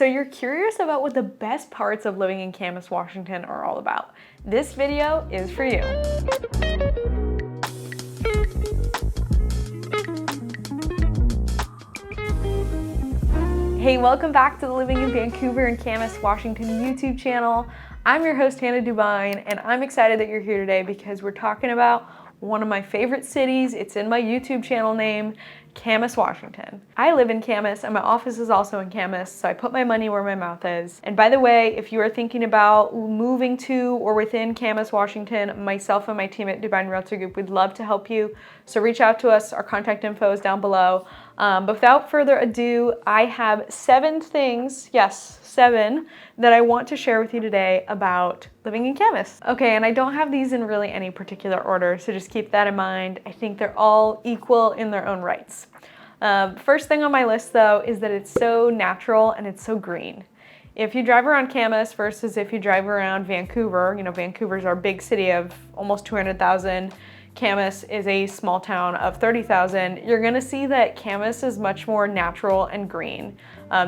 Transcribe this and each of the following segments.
So you're curious about what the best parts of living in Camas, Washington are all about. This video is for you. Hey, welcome back to the Living in Vancouver and Camas, Washington YouTube channel. I'm your host, Hannah Dubyne, and I'm excited that you're here today because we're talking about one of my favorite cities. It's in my YouTube channel name, Camas, Washington. I live in Camas and my office is also in Camas, so I put my money where my mouth is. And by the way, if you are thinking about moving to or within Camas, Washington, myself and my team at Dubyne Realtor Group would love to help you. So reach out to us. Our contact info is down below. But without further ado, I have 7 things, yes, 7, that I want to share with you today about living in Camas. Okay, and I don't have these in really any particular order, so just keep that in mind. I think they're all equal in their own rights. First thing on my list though is that it's so natural and it's so green. If you drive around Camas versus if you drive around Vancouver, you know, Vancouver's our big city of almost 200,000. Camas is a small town of 30,000. You're gonna see that Camas is much more natural and green.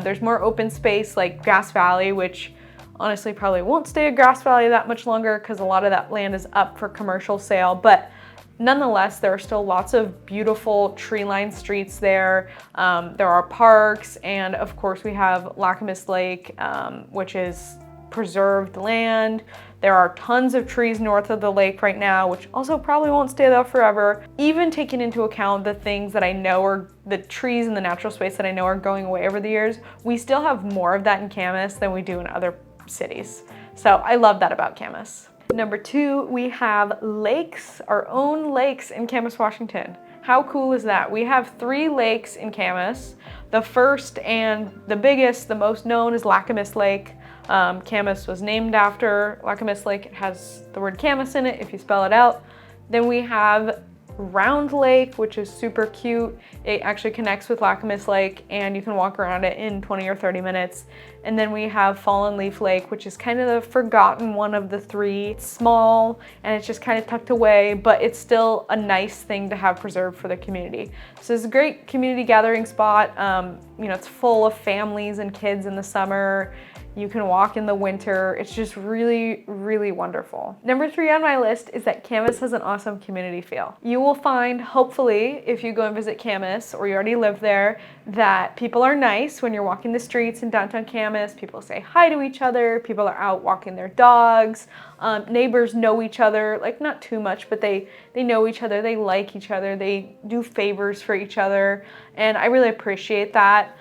There's more open space like Grass Valley, which honestly probably won't stay a Grass Valley that much longer because a lot of that land is up for commercial sale, but nonetheless, there are still lots of beautiful tree-lined streets there. There are parks, and of course we have 𝐂𝐿 Lake, which is preserved land. There are tons of trees north of the lake right now, which also probably won't stay there forever. Even taking into account the things that I know are the trees and the natural space that I know are going away over the years, we still have more of that in Camas than we do in other cities. So I love that about Camas. Number 2, we have lakes, our own lakes in Camas, Washington. How cool is that? We have 3 lakes in Camas. The first and the biggest, the most known is 𝐂𝐿 Lake. Camas was named after 𝐂𝐿 Lake. It has the word Camas in it if you spell it out. Then we have Round Lake, which is super cute. It actually connects with 𝐂𝐿 Lake and you can walk around it in 20 or 30 minutes. And then we have Fallen Leaf Lake, which is kind of the forgotten one of the 3. It's small and it's just kind of tucked away, but it's still a nice thing to have preserved for the community. So it's a great community gathering spot. You know, it's full of families and kids in the summer. You can walk in the winter. It's just really, really wonderful. Number 3 on my list is that Camas has an awesome community feel. You will find, hopefully, if you go and visit Camas or you already live there, that people are nice when you're walking the streets in downtown Camas. People say hi to each other. People are out walking their dogs. Neighbors know each other, like not too much, but they know each other. They like each other. They do favors for each other. And I really appreciate that.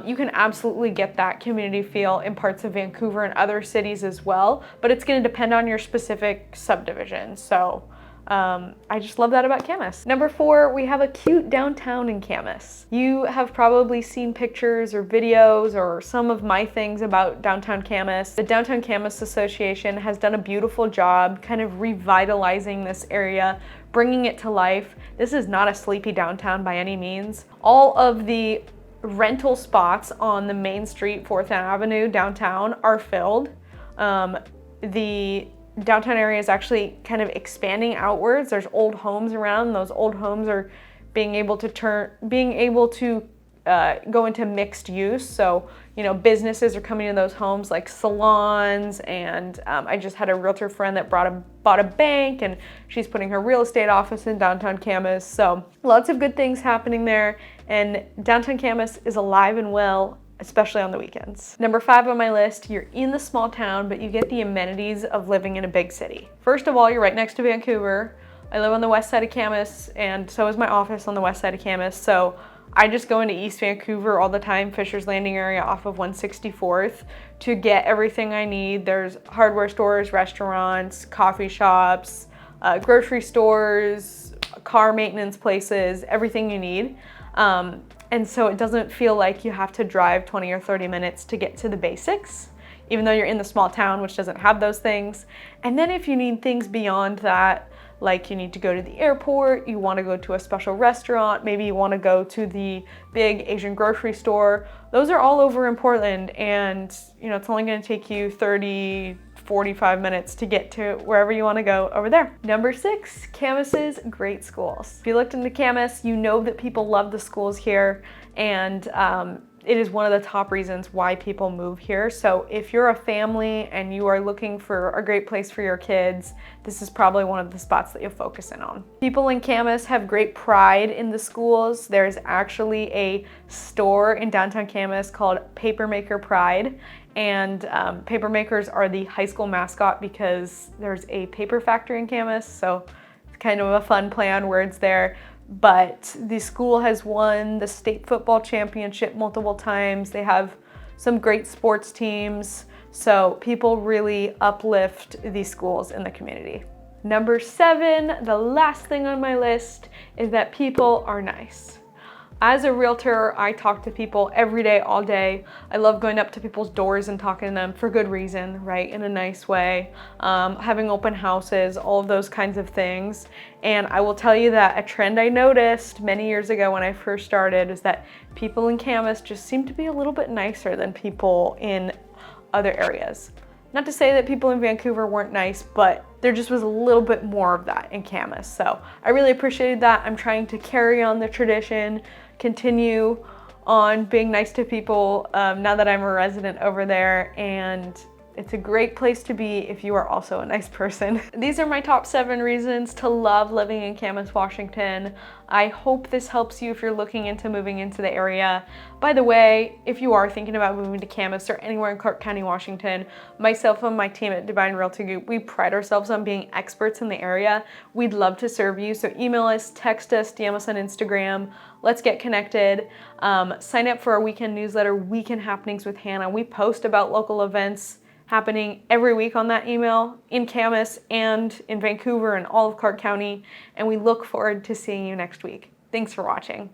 You can absolutely get that community feel in parts of Vancouver and other cities as well, but it's going to depend on your specific subdivision. So I just love that about Camas. Number 4, we have a cute downtown in Camas. You have probably seen pictures or videos or some of my things about downtown Camas. The Downtown Camas Association has done a beautiful job kind of revitalizing this area, bringing it to life. This is not a sleepy downtown by any means. All of the rental spots on the main street, 4th Avenue downtown, are filled. The downtown area is actually kind of expanding outwards. There's old homes around. Those old homes are being able to go into mixed use. So, you know, businesses are coming to those homes like salons, and I just had a realtor friend that bought a bank, and she's putting her real estate office in downtown Camas. So lots of good things happening there, and downtown Camas is alive and well, especially on the weekends. Number 5 on my list, you're in the small town, but you get the amenities of living in a big city. First of all, you're right next to Vancouver. I live on the west side of Camas, and so is my office on the west side of Camas. So I just go into East Vancouver all the time, Fisher's Landing area off of 164th, to get everything I need. There's hardware stores, restaurants, coffee shops, grocery stores, car maintenance places, everything you need. And so it doesn't feel like you have to drive 20 or 30 minutes to get to the basics, even though you're in the small town, which doesn't have those things. And then if you need things beyond that, like you need to go to the airport, you want to go to a special restaurant, maybe you want to go to the big Asian grocery store, those are all over in Portland, and you know, it's only going to take you 30, 45 minutes to get to wherever you want to go over there. Number 6, Camas's great schools. If you looked into Camas, you know that people love the schools here, and it is one of the top reasons why people move here. So if you're a family and you are looking for a great place for your kids, this is probably one of the spots that you'll focus in on. People in Camas have great pride in the schools. There's actually a store in downtown Camas called Papermaker Pride. And Papermakers are the high school mascot because there's a paper factory in Camas. So it's kind of a fun play on words there. But the school has won the state football championship multiple times. They have some great sports teams. So people really uplift these schools in the community. Number 7, the last thing on my list, is that people are nice. As a realtor, I talk to people every day, all day. I love going up to people's doors and talking to them for good reason, right? In a nice way, having open houses, all of those kinds of things. And I will tell you that a trend I noticed many years ago when I first started is that people in Camas just seem to be a little bit nicer than people in other areas. Not to say that people in Vancouver weren't nice, but there just was a little bit more of that in Camas. So I really appreciated that. I'm trying to carry on the tradition, continue on being nice to people now that I'm a resident over there, and it's a great place to be if you are also a nice person. These are my top 7 reasons to love living in Camas, Washington. I hope this helps you if you're looking into moving into the area. By the way, if you are thinking about moving to Camas or anywhere in Clark County, Washington, myself and my team at Dubyne Realty Group, we pride ourselves on being experts in the area. We'd love to serve you, so email us, text us, DM us on Instagram. Let's get connected. Sign up for our weekend newsletter, Weekend Happenings with Hannah. We post about local events happening every week on that email in Camas and in Vancouver and all of Clark County, and we look forward to seeing you next week. Thanks for watching.